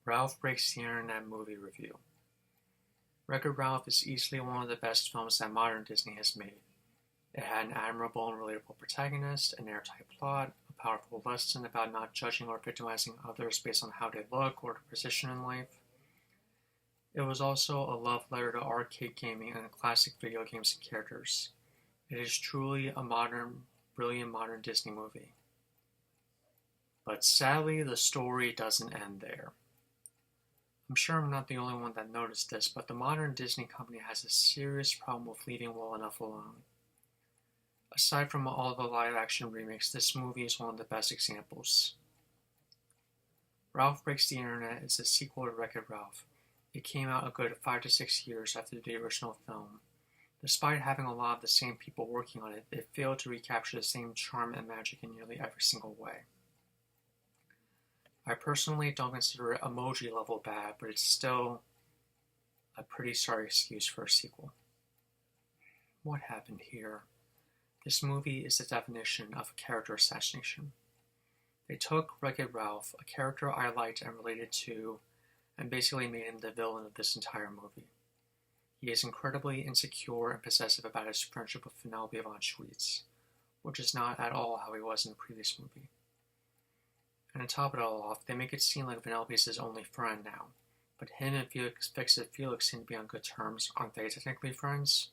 Ralph Breaks the Internet Movie Review. Wreck-It Ralph is easily one of the best films that modern Disney has made. It had an admirable and relatable protagonist, an airtight plot, a powerful lesson about not judging or victimizing others based on how they look or their position in life. It was also a love letter to arcade gaming and classic video games and characters. It is truly a brilliant modern Disney movie. But sadly, the story doesn't end there. I'm sure I'm not the only one that noticed this, but the modern Disney company has a serious problem with leaving well enough alone. Aside from all the live-action remakes, this movie is one of the best examples. Ralph Breaks the Internet is a sequel to Wreck-It Ralph. It came out a good 5 to 6 years after the original film. Despite having a lot of the same people working on it, it failed to recapture the same charm and magic in nearly every single way. I personally don't consider it emoji level bad, but it's still a pretty sorry excuse for a sequel. What happened here? This movie is the definition of a character assassination. They took Wreck-It Ralph, a character I liked and related to, and basically made him the villain of this entire movie. He is incredibly insecure and possessive about his friendship with Penelope von Schweetz, which is not at all how he was in the previous movie. And to top it all off, they make it seem like Penelope is his only friend now, but him and Felix seem to be on good terms. Aren't they technically friends?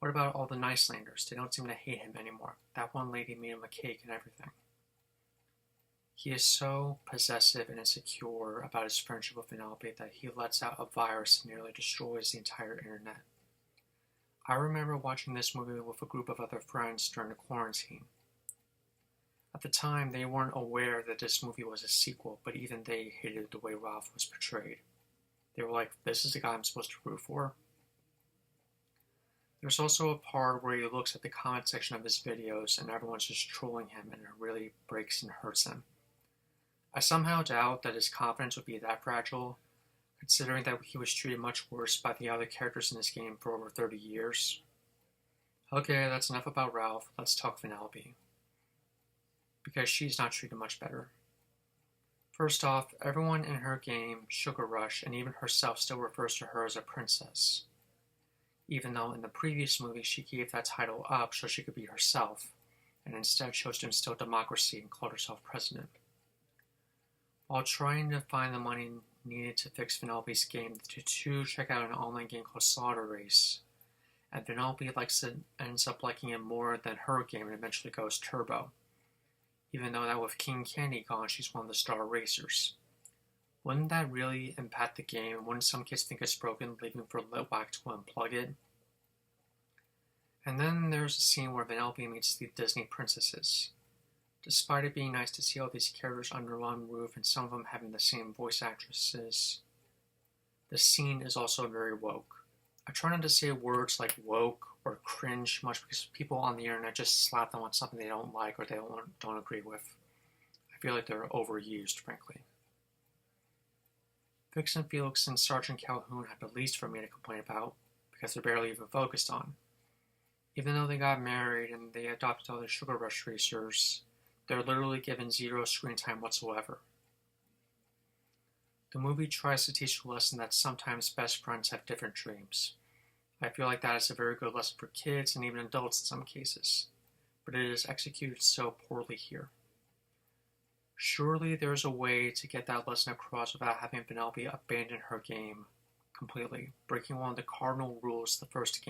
What about all the Nicelanders? They don't seem to hate him anymore. That one lady made him a cake and everything. He is so possessive and insecure about his friendship with Penelope that he lets out a virus and nearly destroys the entire internet. I remember watching this movie with a group of other friends during the quarantine. At the time, they weren't aware that this movie was a sequel, but even they hated the way Ralph was portrayed. They were like, this is the guy I'm supposed to root for? There's also a part where he looks at the comment section of his videos and everyone's just trolling him, and it really breaks and hurts him. I somehow doubt that his confidence would be that fragile, considering that he was treated much worse by the other characters in this game for over 30 years. Okay, that's enough about Ralph, let's talk Penelope. Because she's not treated much better. First off, everyone in her game, Sugar Rush, and even herself still refers to her as a princess. Even though in the previous movie she gave that title up so she could be herself, and instead chose to instill democracy and called herself president. While trying to find the money needed to fix Penelope's game, the two check out an online game called Slaughter Race, and Penelope ends up liking it more than her game and eventually goes turbo. Even though that with King Candy gone, she's one of the star racers. Wouldn't that really impact the game? Wouldn't some kids think it's broken, leaving for Litwack to unplug it? And then there's a scene where Penelope meets the Disney princesses. Despite it being nice to see all these characters under one roof and some of them having the same voice actresses, the scene is also very woke. I try not to say words like woke or cringe much because people on the internet just slap them on something they don't like or they don't agree with. I feel like they're overused, frankly. Vix and Felix and Sergeant Calhoun have the least for me to complain about because they're barely even focused on. Even though they got married and they adopted all the Sugar Rush racers, they're literally given zero screen time whatsoever. The movie tries to teach a lesson that sometimes best friends have different dreams. I feel like that is a very good lesson for kids and even adults in some cases, but it is executed so poorly here. Surely there's a way to get that lesson across without having Penelope abandon her game completely, breaking one of the cardinal rules the first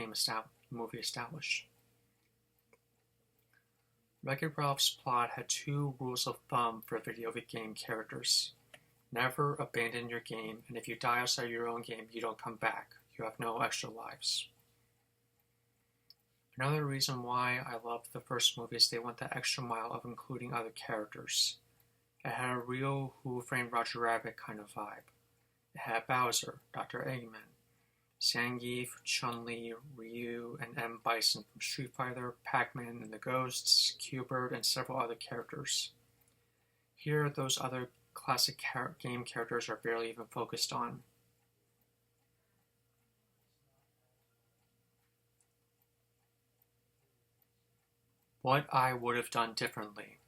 movie established. Wreck-It Ralph's plot had two rules of thumb for video game characters. Never abandon your game, and if you die outside your own game, you don't come back. You have no extra lives. Another reason why I loved the first movie is they went the extra mile of including other characters. It had a real Who Framed Roger Rabbit kind of vibe. It had Bowser, Dr. Eggman, Zangief, Chun-Li, Ryu, and M. Bison from Street Fighter, Pac-Man and the Ghosts, Q-Bird, and several other characters. Here, those other classic game characters are barely even focused on. What I would have done differently.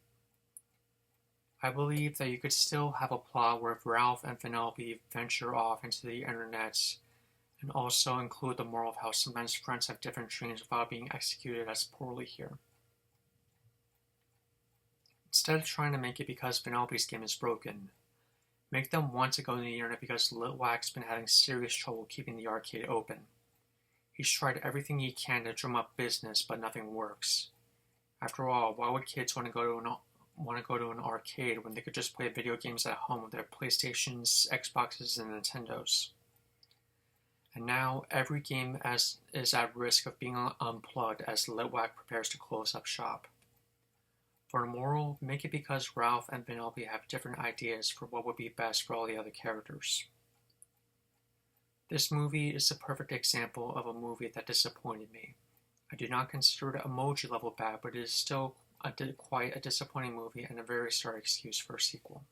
I believe that you could still have a plot where Ralph and Penelope venture off into the internet and also include the moral of how sometimes friends have different dreams without being executed as poorly here. Instead of trying to make it because Penelope's game is broken, make them want to go to the internet because Litwak's been having serious trouble keeping the arcade open. He's tried everything he can to drum up business, but nothing works. After all, why would kids want to go to an arcade when they could just play video games at home with their PlayStations, Xboxes, and Nintendos? And now every game is at risk of being unplugged as Litwak prepares to close up shop. For a moral, make it because Ralph and Penelope have different ideas for what would be best for all the other characters. This movie is a perfect example of a movie that disappointed me. I do not consider it emoji level bad, but it is still quite a disappointing movie and a very sorry excuse for a sequel.